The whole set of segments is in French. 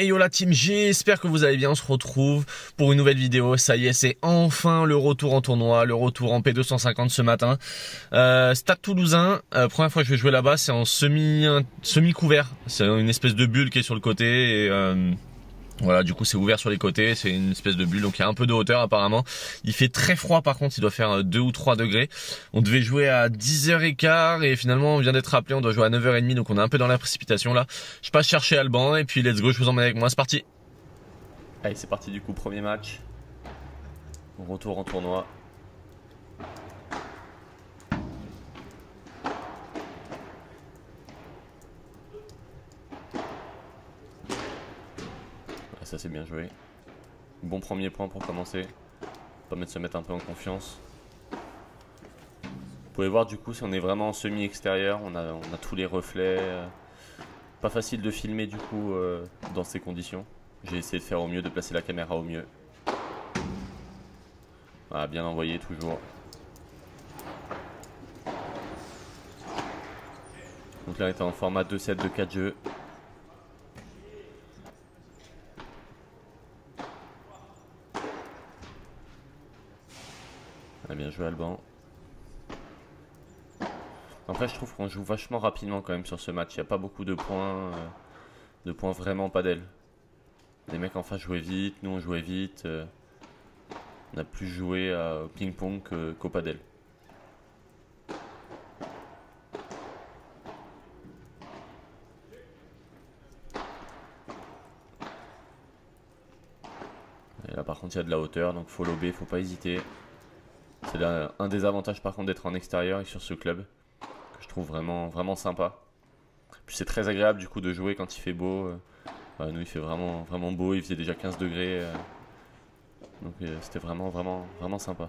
Et yo la team, j'espère que vous allez bien, on se retrouve pour une nouvelle vidéo. Ça y est, c'est enfin le retour en tournoi, le retour en P250 ce matin. Stade Toulousain, première fois que je vais jouer là-bas, c'est en semi-couvert. C'est une espèce de bulle qui est sur le côté et voilà, du coup c'est ouvert sur les côtés, c'est une espèce de bulle, donc il y a un peu de hauteur apparemment. Il fait très froid par contre, il doit faire 2 ou 3 degrés. On devait jouer à 10h15 et finalement on vient d'être appelé, on doit jouer à 9h30, donc on est un peu dans la précipitation là. Je passe chercher Alban et puis let's go, je vous emmène avec moi, c'est parti. Allez, c'est parti du coup, premier match. Retour en tournoi. Ça c'est bien joué. Bon premier point pour commencer. Permet de se mettre un peu en confiance. Vous pouvez voir du coup si on est vraiment en semi-extérieur, on a tous les reflets. Pas facile de filmer du coup dans ces conditions. J'ai essayé de faire au mieux, de placer la caméra au mieux. Voilà, bien envoyé toujours. Donc là on est en format 2-7 de 4 jeux. Ah, bien joué Alban. Après je trouve qu'on joue vachement rapidement quand même sur ce match. Il n'y a pas beaucoup de points vraiment padel. Les mecs en face jouaient vite, nous on jouait vite. On a plus joué au ping-pong qu'au padel. Et là par contre il y a de la hauteur, donc faut lober, faut pas hésiter. C'est là un des avantages par contre d'être en extérieur et sur ce club, que je trouve vraiment sympa. Puis c'est très agréable du coup de jouer quand il fait beau. Nous il fait vraiment beau, il faisait déjà 15 degrés. Donc c'était vraiment sympa.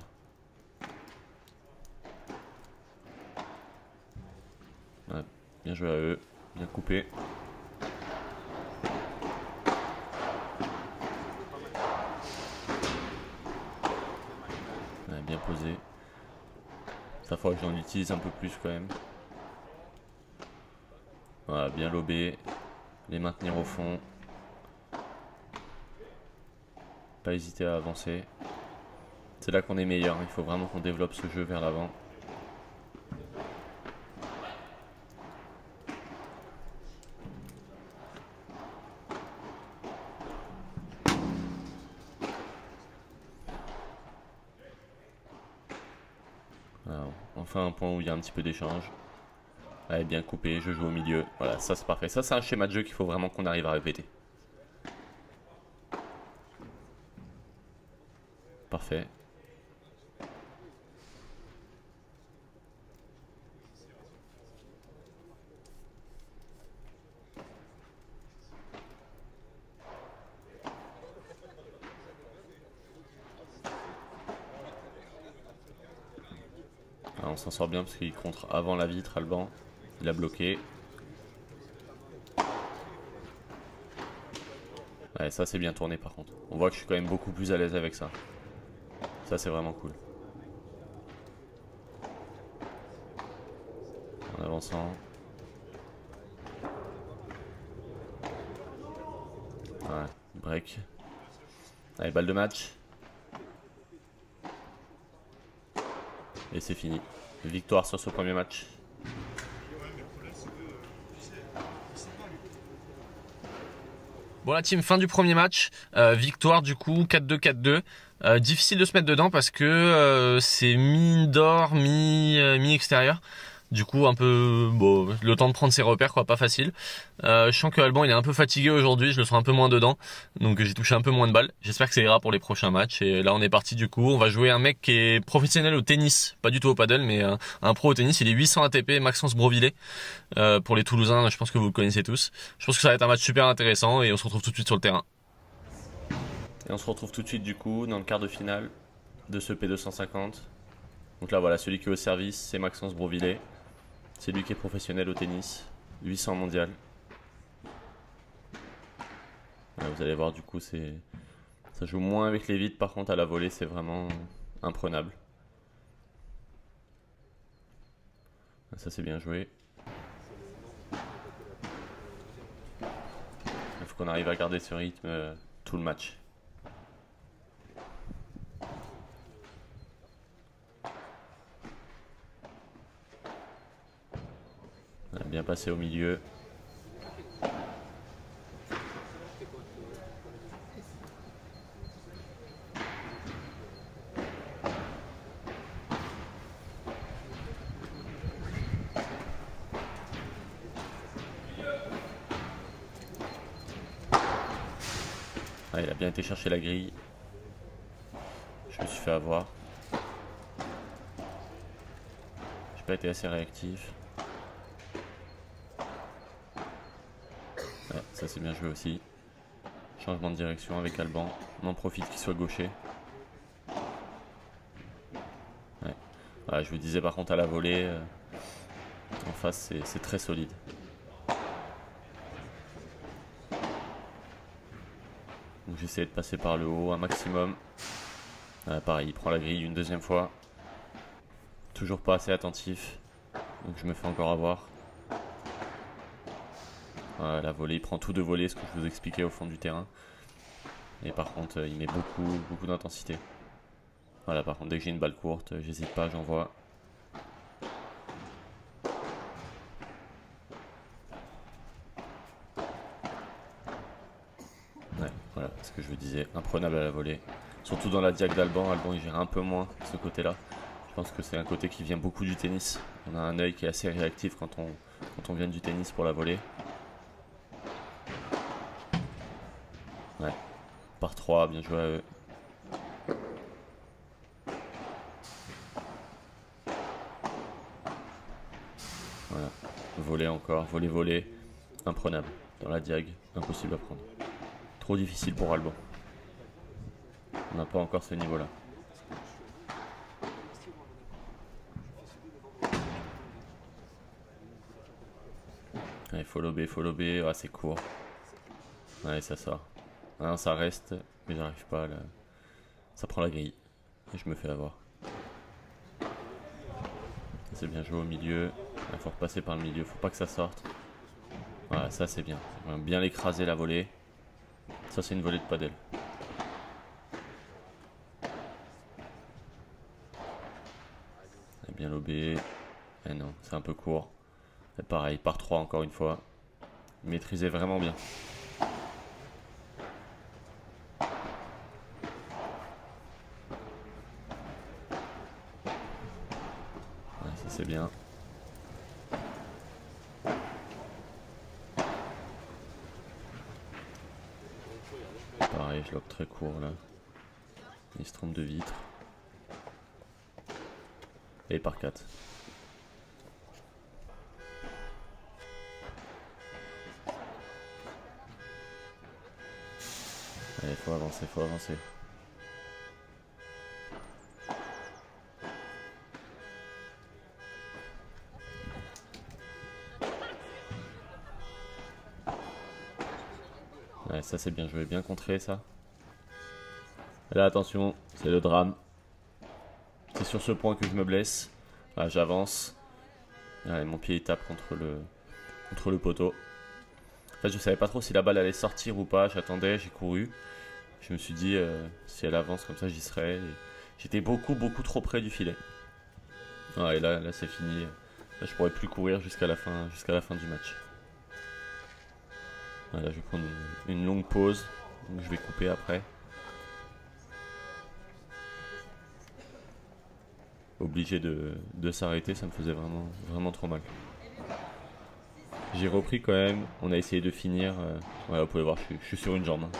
Ouais, bien joué à eux, bien coupé. Ouais, bien posé. Ça faudra que j'en utilise un peu plus quand même. Voilà, bien lobé. Les maintenir au fond. Pas hésiter à avancer. C'est là qu'on est meilleur, il faut vraiment qu'on développe ce jeu vers l'avant. Voilà, enfin un point où il y a un petit peu d'échange. Allez, bien coupé, je joue au milieu. Voilà, ça c'est parfait. Ça c'est un schéma de jeu qu'il faut vraiment qu'on arrive à répéter. Parfait. Alors, on s'en sort bien parce qu'il contre avant la vitre, Alban. Il a bloqué. Ouais, ça c'est bien tourné par contre. On voit que je suis quand même beaucoup plus à l'aise avec ça. Ça c'est vraiment cool. En avançant. Ouais, break. Allez, balle de match. Et c'est fini. Victoire sur ce premier match. Bon la team, fin du premier match, victoire du coup, 4-2, 4-2. Difficile de se mettre dedans parce que c'est mi-indoor, mi-extérieur. Du coup un peu, bon, le temps de prendre ses repères quoi, pas facile. Je sens que Alban il est un peu fatigué aujourd'hui, je le sens un peu moins dedans. Donc j'ai touché un peu moins de balles. J'espère que ça ira pour les prochains matchs. Et là on est parti du coup, on va jouer un mec qui est professionnel au tennis. Pas du tout au paddle mais un pro au tennis, il est 800 ATP, Maxence Brovillet. Pour les Toulousains, je pense que vous le connaissez tous. Je pense que ça va être un match super intéressant et on se retrouve tout de suite sur le terrain. Et on se retrouve tout de suite du coup dans le quart de finale de ce P250. Donc là voilà, celui qui est au service c'est Maxence Brovillet. C'est lui qui est professionnel au tennis, 800 mondial. Là, vous allez voir du coup ça joue moins avec les vides, par contre à la volée c'est vraiment imprenable. Ça c'est bien joué. Il faut qu'on arrive à garder ce rythme tout le match. On a bien passé au milieu. Ah, il a bien été chercher la grille. Je me suis fait avoir. J'ai pas été assez réactif. Ouais, ça c'est bien joué aussi. Changement de direction avec Alban. On en profite qu'il soit gaucher. Ouais. Ouais, je vous disais par contre à la volée, en face c'est très solide. Donc j'essaie de passer par le haut un maximum. Pareil, il prend la grille une deuxième fois. Toujours pas assez attentif. Donc je me fais encore avoir. La volée, il prend tout de volée, ce que je vous expliquais au fond du terrain. Et par contre, il met beaucoup d'intensité. Voilà, par contre, dès que j'ai une balle courte, j'hésite pas, j'envoie. Ouais, voilà, ce que je vous disais, imprenable à la volée. Surtout dans la diag d'Alban, Alban il gère un peu moins ce côté-là. Je pense que c'est un côté qui vient beaucoup du tennis. On a un œil qui est assez réactif quand on vient du tennis pour la volée. Ouais, par 3, bien joué à eux. Voilà, voler encore, voler, imprenable. Dans la diag, impossible à prendre. Trop difficile pour Alban. On n'a pas encore ce niveau-là. Allez, faut lober, ah, c'est court. Ouais, ça sort. Ah, non, ça reste, mais j'arrive pas là. Ça prend la grille. Et je me fais avoir. C'est bien joué au milieu. Il faut repasser par le milieu, faut pas que ça sorte. Voilà, ça c'est bien. Bien l'écraser la volée. Ça c'est une volée de padel. Bien lobé. Eh non, c'est un peu court. Et pareil, par 3 encore une fois. Maîtrisez vraiment bien. Ouais, ça c'est bien. Pareil, je lobe très court là. Il se trompe de vitre. Et par 4. Allez, faut avancer, faut avancer. Ouais, ça c'est bien joué, bien contré ça. Et là attention, c'est le drame. C'est sur ce point que je me blesse. Là j'avance. Mon pied il tape contre le poteau. En fait je savais pas trop si la balle allait sortir ou pas. J'attendais, j'ai couru. Je me suis dit si elle avance comme ça j'y serais. J'étais beaucoup trop près du filet. Et là c'est fini. Là je pourrais plus courir jusqu'à la fin du match. Là je vais prendre une longue pause. Donc je vais couper après. Obligé de s'arrêter, ça me faisait vraiment trop mal. J'ai repris quand même, on a essayé de finir. Voilà, vous pouvez voir, je suis sur une jambe. Hein.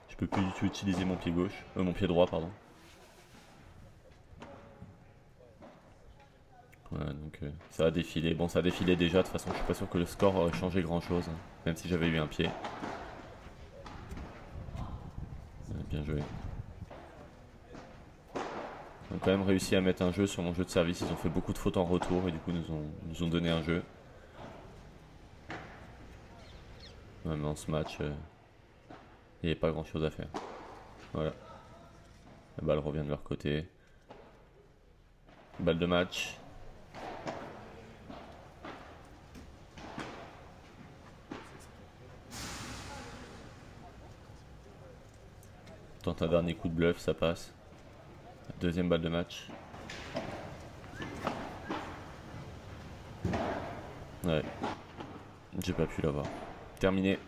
Je peux plus du tout utiliser mon pied gauche, mon pied droit, pardon. Voilà, donc ça a défilé. Bon, ça a défilé déjà, de toute façon, je suis pas sûr que le score aurait changé grand chose, hein, même si j'avais eu un pied. Bien joué. Ils ont quand même réussi à mettre un jeu sur mon jeu de service. Ils ont fait beaucoup de fautes en retour et du coup nous ont donné un jeu. Ouais, mais dans ce match, il n'y avait pas grand chose à faire. Voilà. La balle revient de leur côté. Balle de match. Tente un dernier coup de bluff, ça passe. Deuxième balle de match. Ouais. J'ai pas pu l'avoir. Terminé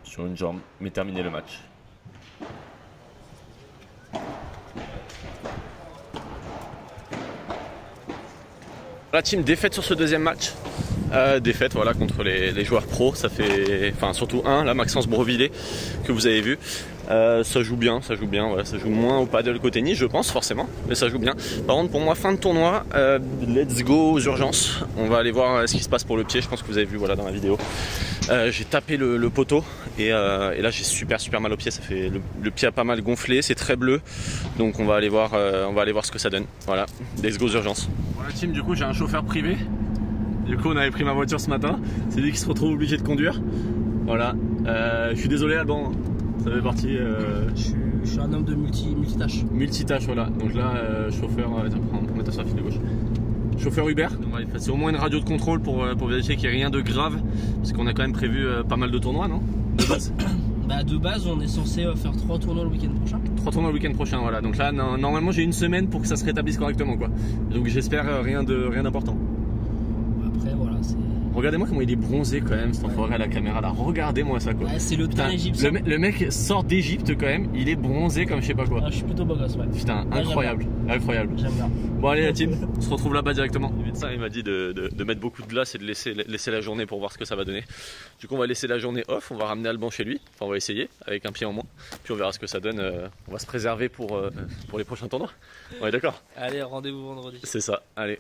sur une jambe, mais terminé le match. La team défaite sur ce deuxième match. Défaite voilà contre les joueurs pros, ça fait, enfin surtout un là, Maxence Brovillet que vous avez vu. Ça joue bien, ouais, ça joue moins au paddle qu'au tennis je pense forcément, mais ça joue bien. Par contre pour moi fin de tournoi, let's go aux urgences. On va aller voir ce qui se passe pour le pied, je pense que vous avez vu voilà dans la vidéo. J'ai tapé le poteau et là j'ai super mal au pied, ça fait le pied a pas mal gonflé, c'est très bleu, donc on va aller voir ce que ça donne. Voilà, let's go aux urgences. Voilà team, du coup j'ai un chauffeur privé. Du coup on avait pris ma voiture ce matin, c'est lui qui se retrouve obligé de conduire. Voilà, je suis désolé Alban, ça fait partie... Je suis un homme de multitâches. Multitâches voilà, donc là chauffeur, on va mettre sur la file de gauche. Chauffeur Uber, c'est au moins une radio de contrôle pour vérifier qu'il n'y ait rien de grave, parce qu'on a quand même prévu pas mal de tournois non? De base. Bah de base on est censé faire 3 tournois le week-end prochain. 3 tournois le week-end prochain voilà, donc là normalement j'ai une semaine pour que ça se rétablisse correctement quoi. Donc j'espère rien d'important. Après voilà c'est... Regardez-moi comment il est bronzé quand même cet enfoiré à la caméra là, regardez-moi ça quoi. Ouais, c'est le teint égyptien. Le mec sort d'Égypte quand même, il est bronzé comme je sais pas quoi. Ah, je suis plutôt beau gosse ouais. Putain, incroyable, incroyable. J'aime bien. Bon allez la team, on se retrouve là-bas directement. Le médecin il m'a dit de mettre beaucoup de glace et de laisser la journée pour voir ce que ça va donner. Du coup on va laisser la journée off, on va ramener Alban chez lui, enfin on va essayer avec un pied en moins, puis on verra ce que ça donne. On va se préserver pour les prochains tournois. On est d'accord? Allez, rendez-vous vendredi. C'est ça, allez.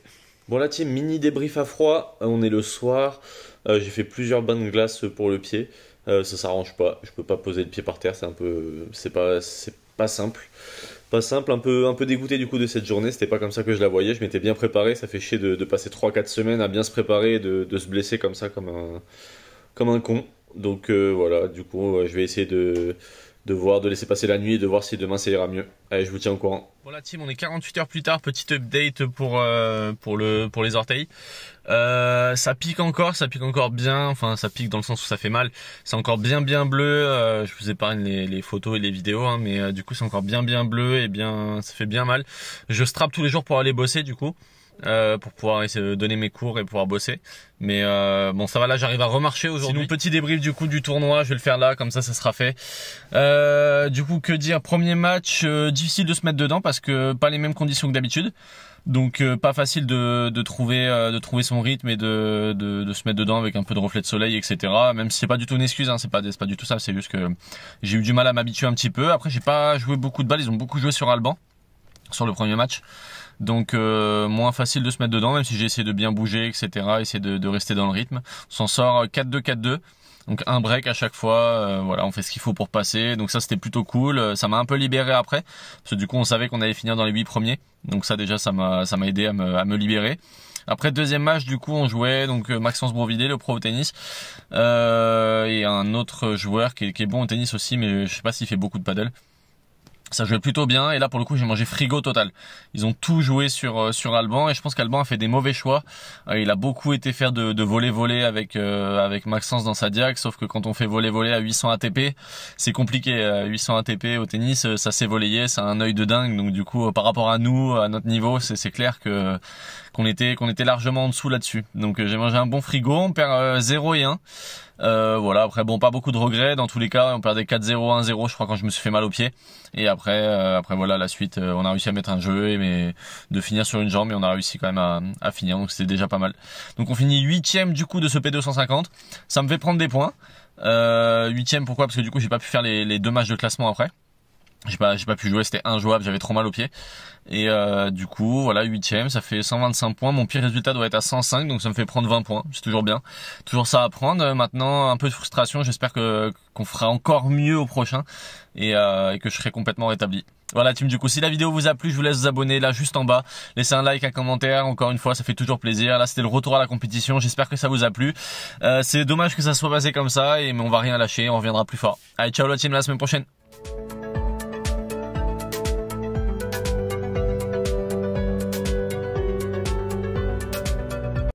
Bon la team, mini débrief à froid, on est le soir, j'ai fait plusieurs bains de glace pour le pied, ça s'arrange pas, je peux pas poser le pied par terre, c'est pas simple. Pas simple, un peu dégoûté du coup de cette journée, c'était pas comme ça que je la voyais, je m'étais bien préparé, ça fait chier de passer 3-4 semaines à bien se préparer et de se blesser comme ça, comme un con. Donc voilà, du coup je vais essayer de laisser passer la nuit et de voir si demain ça ira mieux. Allez, je vous tiens au courant. Bon la team, on est 48 heures plus tard, petite update pour les orteils. Ça pique encore bien, enfin ça pique dans le sens où ça fait mal. C'est encore bien bleu, je vous épargne les photos et les vidéos, hein, mais du coup c'est encore bien bleu et ça fait bien mal. Je strappe tous les jours pour aller bosser du coup. Pour pouvoir essayer de donner mes cours et pouvoir bosser, mais bon ça va, là j'arrive à remarcher aujourd'hui. Sinon petit débrief du coup du tournoi, je vais le faire là, comme ça sera fait. Du coup que dire, premier match difficile de se mettre dedans parce que pas les mêmes conditions que d'habitude, donc pas facile de trouver son rythme et de se mettre dedans avec un peu de reflet de soleil, etc. Même si c'est pas du tout une excuse, hein, c'est pas du tout ça, c'est juste que j'ai eu du mal à m'habituer un petit peu. Après j'ai pas joué beaucoup de balles, ils ont beaucoup joué sur Alban sur le premier match. Donc moins facile de se mettre dedans, même si j'ai essayé de bien bouger, etc. Essayer de rester dans le rythme. On s'en sort 4-2-4-2. Donc un break à chaque fois, voilà, on fait ce qu'il faut pour passer. Donc ça c'était plutôt cool. Ça m'a un peu libéré après, parce que du coup on savait qu'on allait finir dans les 8 premiers. Donc ça déjà ça m'a aidé à me libérer. Après deuxième match du coup on jouait donc Maxence Brovillet, le pro au tennis, et un autre joueur qui est bon au tennis aussi, mais je sais pas s'il fait beaucoup de paddle. Ça jouait plutôt bien et là pour le coup j'ai mangé frigo total. Ils ont tout joué sur Alban et je pense qu'Alban a fait des mauvais choix. Il a beaucoup été faire de volley avec Maxence dans sa diag, sauf que quand on fait volley à 800 ATP, c'est compliqué. 800 ATP au tennis, ça s'est volleyé, ça a un œil de dingue. Donc du coup par rapport à nous, à notre niveau, c'est clair qu'on était largement en dessous là-dessus. Donc j'ai mangé un bon frigo, on perd 0 et 1. Voilà, après bon, pas beaucoup de regrets dans tous les cas, on perdait 4-0, 1-0 je crois quand je me suis fait mal au pied, et après voilà la suite, on a réussi à mettre un jeu mais de finir sur une jambe, et on a réussi quand même à finir, donc c'était déjà pas mal. Donc on finit 8ème du coup de ce P250, ça me fait prendre des points. 8ème pourquoi? Parce que du coup j'ai pas pu faire les 2 matchs de classement après. J'ai pas pu jouer, c'était injouable, j'avais trop mal au pied. Et du coup, voilà, 8ème, ça fait 125 points. Mon pire résultat doit être à 105, donc ça me fait prendre 20 points. C'est toujours bien. Toujours ça à prendre. Maintenant, un peu de frustration. J'espère qu'on fera encore mieux au prochain et que je serai complètement rétabli. Voilà team, du coup si la vidéo vous a plu, je vous laisse vous abonner là juste en bas, laissez un like, un commentaire, encore une fois ça fait toujours plaisir. Là c'était le retour à la compétition, j'espère que ça vous a plu. C'est dommage que ça soit passé comme ça, mais on va rien lâcher, on reviendra plus fort. Allez ciao la team, à la semaine prochaine.